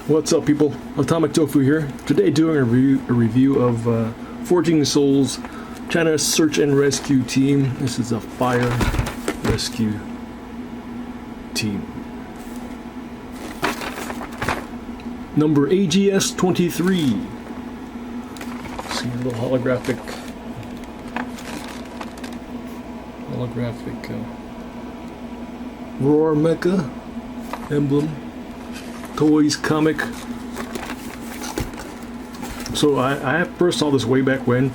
What's up, people? Atomic Tofu here. Today doing a review of Forging Souls China Search and Rescue Team. This is a fire rescue team. Number AGS 23. See a little holographic Roar Mecha emblem. Toys comic. So I first saw this way back when,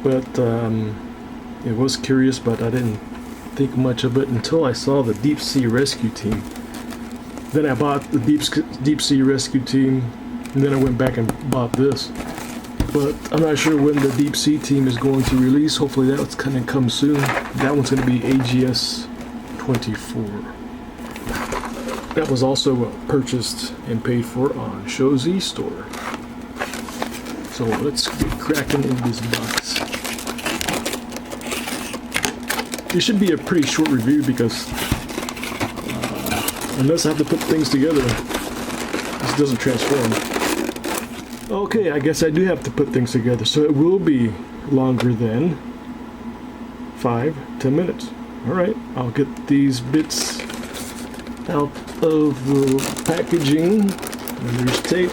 but it was curious, but I didn't think much of it until I saw the Deep Sea Rescue Team. Then I bought the Deep Sea Rescue Team, and then I went back and bought this. But I'm not sure when the Deep Sea Team is going to release. Hopefully that's going to come soon. That one's going to be AGS 24. That was also purchased and paid for on Shozi store. So let's get cracking in this box. It should be a pretty short review because unless I have to put things together, this doesn't transform. Okay, I guess I do have to put things together, so it will be longer than 5-10 minutes. Alright, I'll get these bits out of the packaging. And there's tape.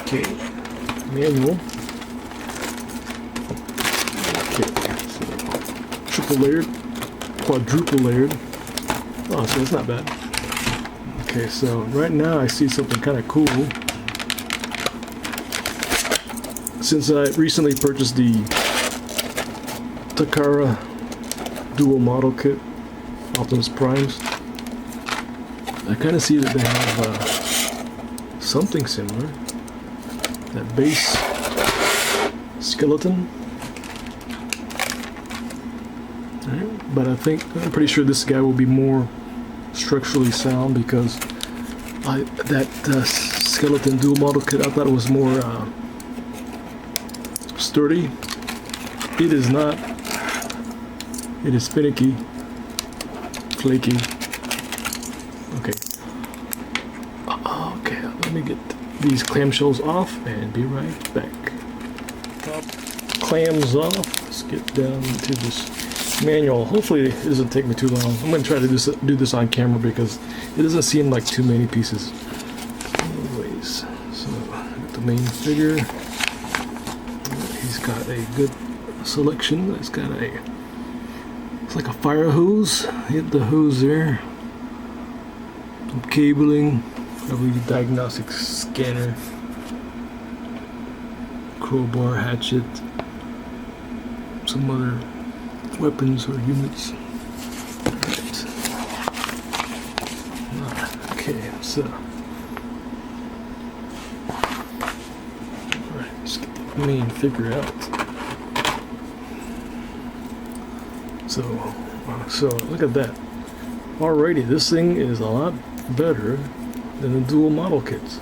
Okay, manual. Okay, so triple layered, quadruple layered. Oh, so it's not bad. Okay, so right now I see something kind of cool. Since I recently purchased the Takara dual model kit, Optimus Primes, I kind of see that they have something similar. That base skeleton. Right. But I'm pretty sure this guy will be more structurally sound because that skeleton dual model kit, I thought it was more sturdy. It is not. It is finicky, flaky. Okay. Okay, let me get these clamshells off and be right back. Pop clams off. Let's get down to this manual. Hopefully it doesn't take me too long. I'm going to try to do this on camera because it doesn't seem like too many pieces. Anyways, so the main figure. He's got a good selection. It's got it's like a fire hose. Hit the hose there. Some cabling, probably the diagnostic scanner, crowbar, hatchet, some other weapons or units. Right. Okay, so alright, let's get the main figure out. So look at that. Alrighty, this thing is a lot better than the dual model kits.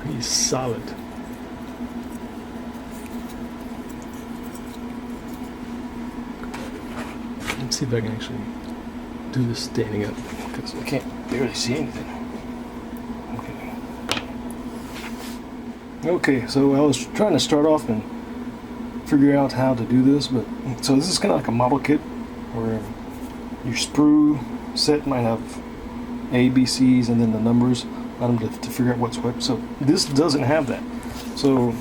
He's solid. Let's see if I can actually do this standing up because I can't barely see anything. Okay, so I was trying to start off and figure out how to do this, but so this is kind of like a model kit where your sprue set might have A, B, C's, and then the numbers on them to figure out what's what. So this doesn't have that. So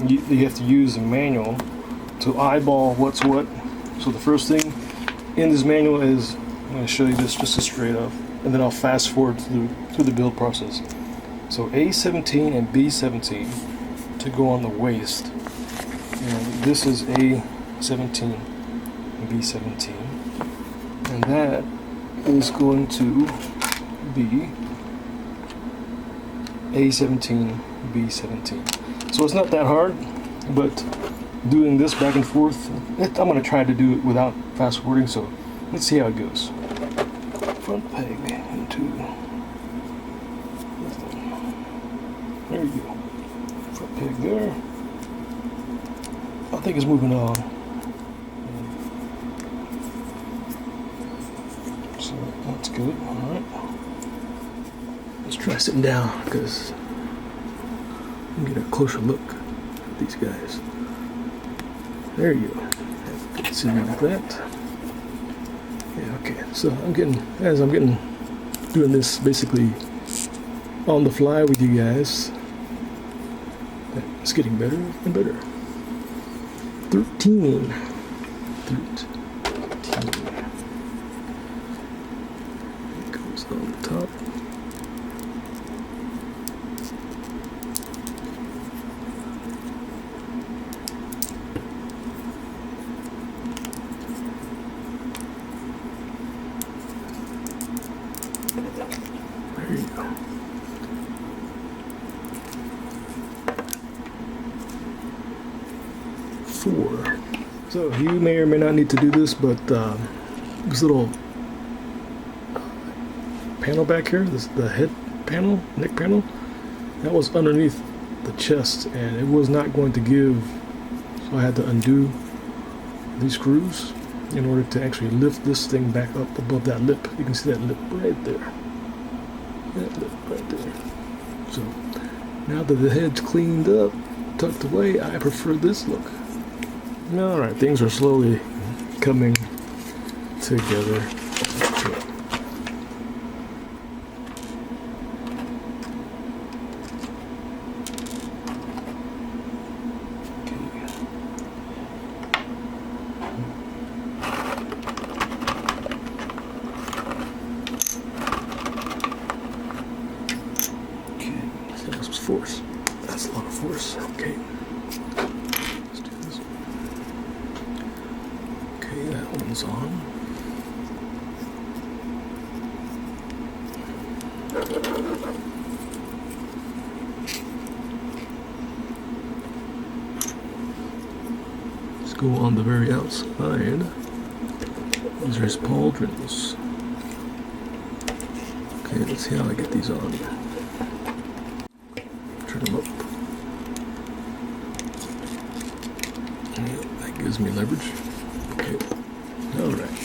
you have to use a manual to eyeball what's what. So the first thing in this manual is, I'm going to show you this just straight up, and then I'll fast forward through the build process. So A17 and B17 to go on the waist. And this is A17 and B17. And that is going to be A17, B17. So it's not that hard, but doing this back and forth, I'm going to try to do it without fast forwarding, so let's see how it goes. Front peg into, there you go. Front peg there. I think it's moving on. So that's good. All right. Let's try sitting down because I can get a closer look at these guys. There you go. Good sitting like that. Yeah, okay. So as I'm doing this basically on the fly with you guys. It's getting better and better. 13. It goes on the top. There you go. So you may or may not need to do this, but this little panel back here, the head panel, neck panel, that was underneath the chest and it was not going to give, so I had to undo these screws in order to actually lift this thing back up above that lip. You can see that lip right there. That lip right there. So now that the head's cleaned up, tucked away, I prefer this look. Alright, things are slowly coming together. Okay, that was force. That's a lot of force. Okay. That one's on. Let's go on the very outside. These are his pauldrons. Okay, let's see how I get these on. Turn them up. Yeah, that gives me leverage. Okay. Alright.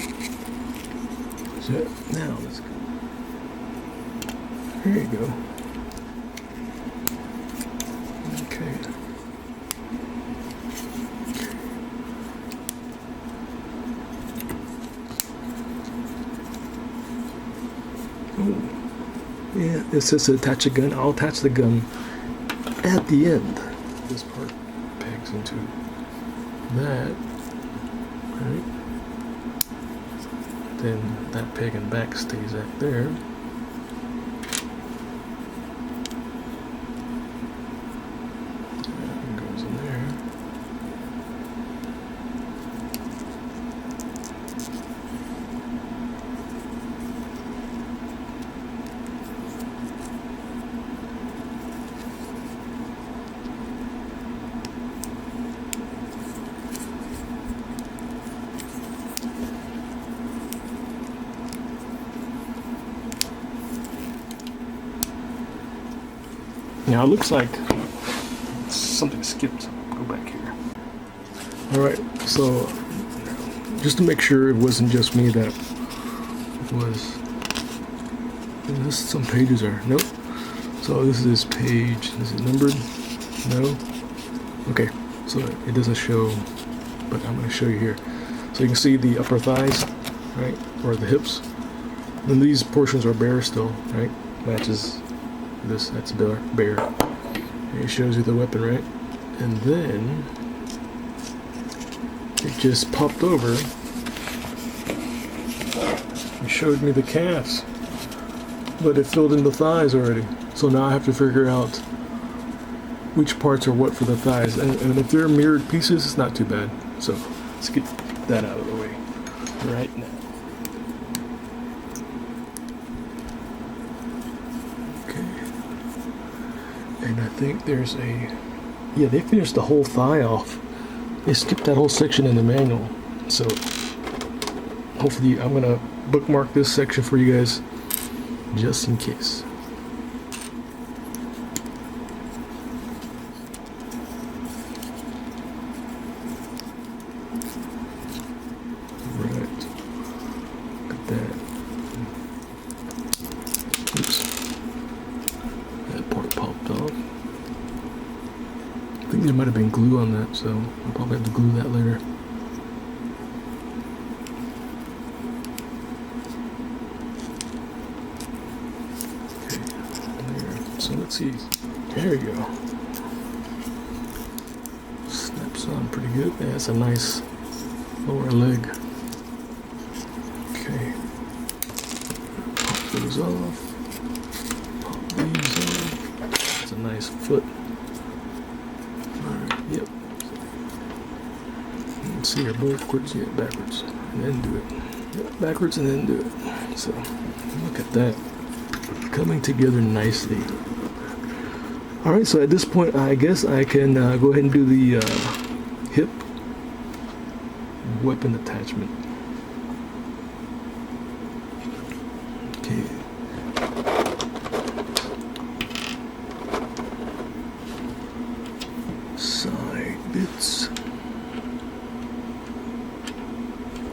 So now let's go. There you go. Okay. Oh. Yeah, it says to attach a gun. I'll attach the gun at the end. This part pegs into that. Right. Then that peg and back stays at there. That goes in there. Now it looks like something skipped. Go back here. Alright, so just to make sure it wasn't just me that was... This, some pages are... Nope. So this is page... Is it numbered? No? Okay, so it doesn't show, but I'm going to show you here. So you can see the upper thighs, right? Or the hips. Then these portions are bare still, right? Matches this, that's bare. It shows you the weapon, right? And then it just popped over and showed me the calves, but it filled in the thighs already. So now I have to figure out which parts are what for the thighs, and if they're mirrored pieces, it's not too bad. So let's get that out of the way right now. And I think there's a... Yeah, they finished the whole thigh off. They skipped that whole section in the manual. So, hopefully I'm going to bookmark this section for you guys, just in case. Right. Look at that. Oops. think there might have been glue on that, so I'll probably have to glue that later. Okay, there. So let's see. There we go. Snaps on pretty good. Yeah, that's a nice lower leg. Okay. Pop those off. Pop these off. That's a nice foot. Alright, yep. You can see her backwards, yeah, backwards, and then do it. Yep, backwards and then do it. So, look at that. Coming together nicely. Alright, so at this point, I guess I can go ahead and do the hip weapon attachment. Okay. Side bits.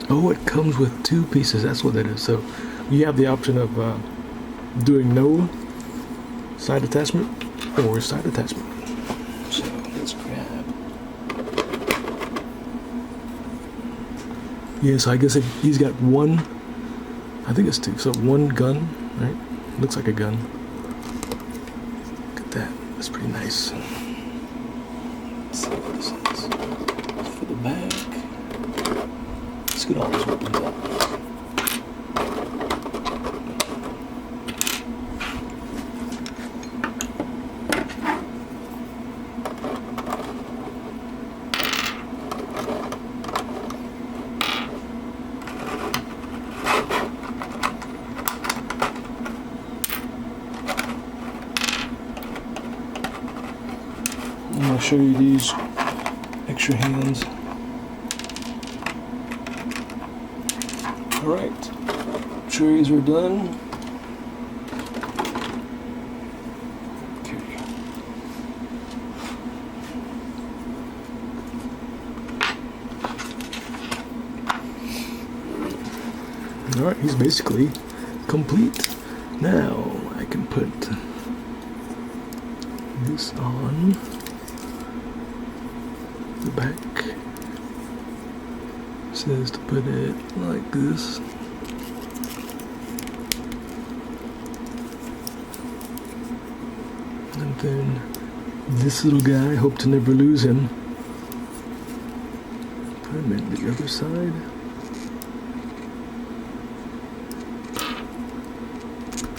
Oh, it comes with 2 pieces. That's what that is. So you have the option of doing no side attachment or side attachment. So let's grab. Yes, I guess he's got 1. I think it's 2. So 1 gun, right? Looks like a gun. Look at that. That's pretty nice. Let's see what this is. For the back. Let's get all these weapons out. I'm going to show you these extra hands. Alright, trays are done. Okay. Alright, he's basically complete. Now I can put this on the back. Says to put it like this. And then this little guy, hope to never lose him. Put him in the other side.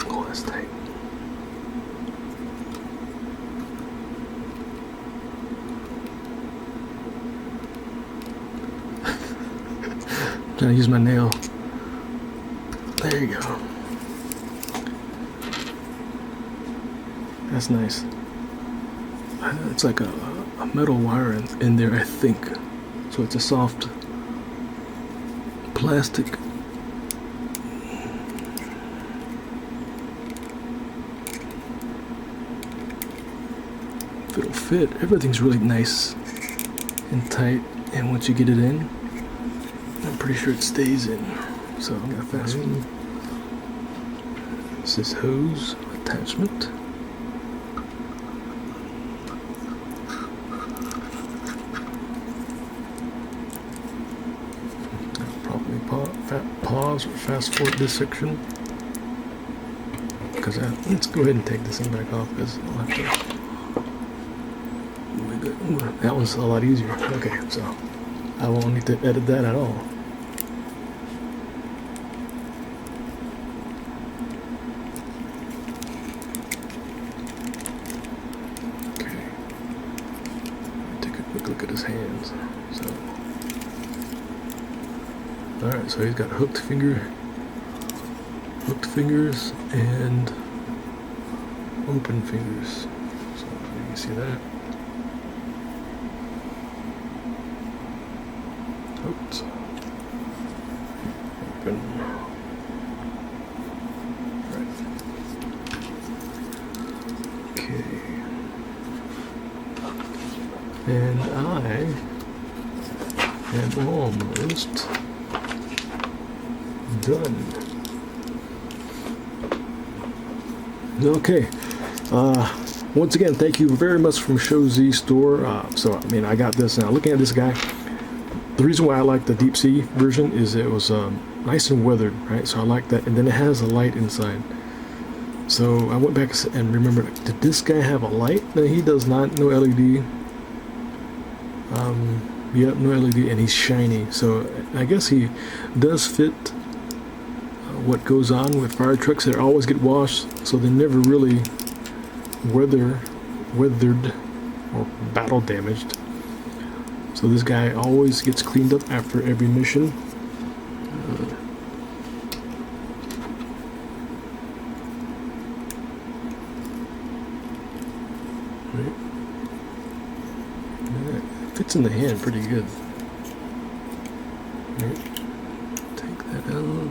Oh, that's tight. Trying to use my nail. There you go. That's nice. It's like a metal wire in there, I think. So it's a soft plastic. If it'll fit, everything's really nice and tight. And once you get it in, I'm pretty sure it stays in. So I'm gonna fast forward. This is hose attachment. I'll probably pause or fast forward this section. Because let's go ahead and take this thing back off because I'll have to. Ooh, that one's a lot easier. Okay, so I won't need to edit that at all. Okay. Take a quick look at his hands. So, alright, so he's got hooked fingers, and open fingers. So you can see that. Oops. Open. Right. Okay. And I am almost done. Okay. Once again, thank you very much from Show Z Store. So, I mean, I got this now. Looking at this guy, the reason why I like the deep sea version is it was nice and weathered, right? So I like that. And then it has a light inside. So I went back and remembered, did this guy have a light? No, he does not. No LED. Yep, no LED, and he's shiny. So I guess he does fit what goes on with fire trucks. They always get washed, so they never really weathered or battle damaged. So this guy always gets cleaned up after every mission. Right. That fits in the hand pretty good. Right. Take that out.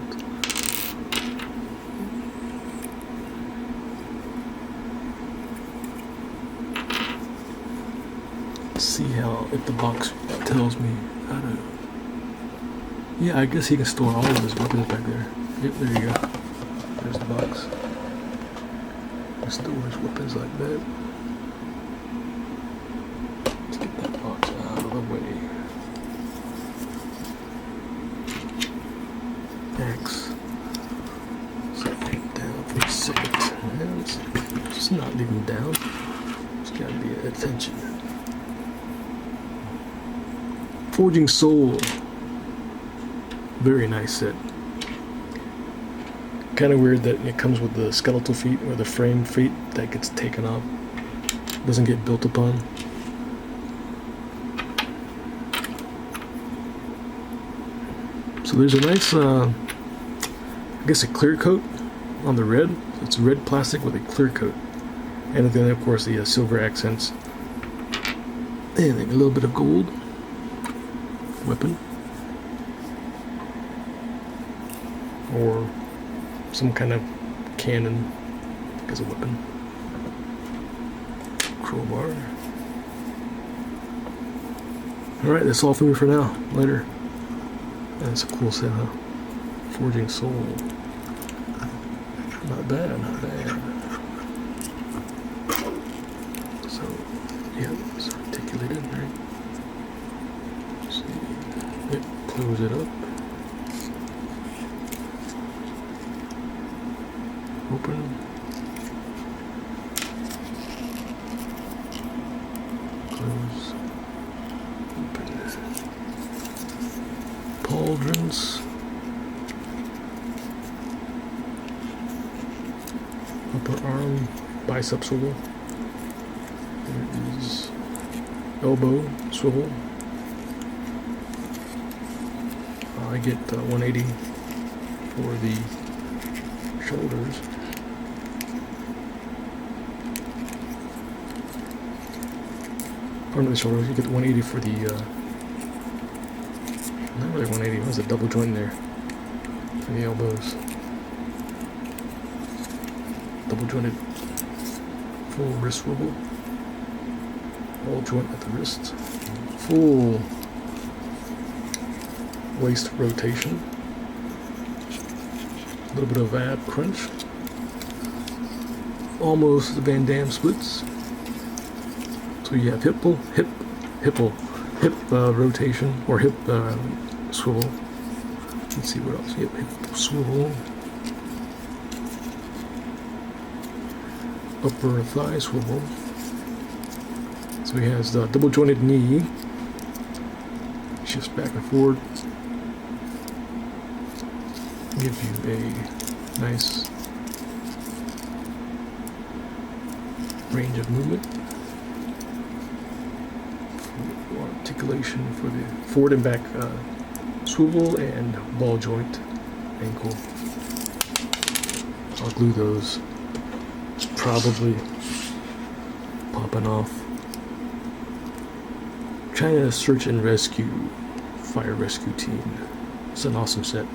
See how, if the box tells me how to. Yeah, I guess he can store all of his weapons back there. Yep, there you go. There's the box. He stores weapons like that. Let's get that box out of the way. X. Set it down for a second. And it's not leaving down. It's gotta be attention. Forging Soul. Very nice set. Kind of weird that it comes with the skeletal feet or the frame feet that gets taken off. Doesn't get built upon. So there's a nice, I guess a clear coat on the red. It's red plastic with a clear coat. And then of course the silver accents. And a little bit of gold. Weapon. Or some kind of cannon as a weapon. Crowbar. Alright, that's all for me for now. Later. That's a cool set, huh? Forging Soul. Not bad, not bad. So, yeah, it's articulated, right? See, yep, close it up. Open. Close. Open. Pauldrons. Upper arm, bicep swivel. There is elbow swivel. I get 180 for the shoulders. Or no, the shoulders. You get 180 for the. Not really 180. There's a double joint there for the elbows. Double jointed full wrist swivel. All joint at the wrist. Full waist rotation. A little bit of ab crunch. Almost the Van Damme splits. So you have hip rotation or hip swivel. Let's see what else. Yep, hip swivel. Upper thigh swivel. So he has the double jointed knee. Shifts back and forward. Give you a nice range of movement. Articulation for the forward and back swivel and ball joint ankle. I'll glue those. It's probably popping off. China Search and Rescue Fire Rescue Team. It's an awesome set.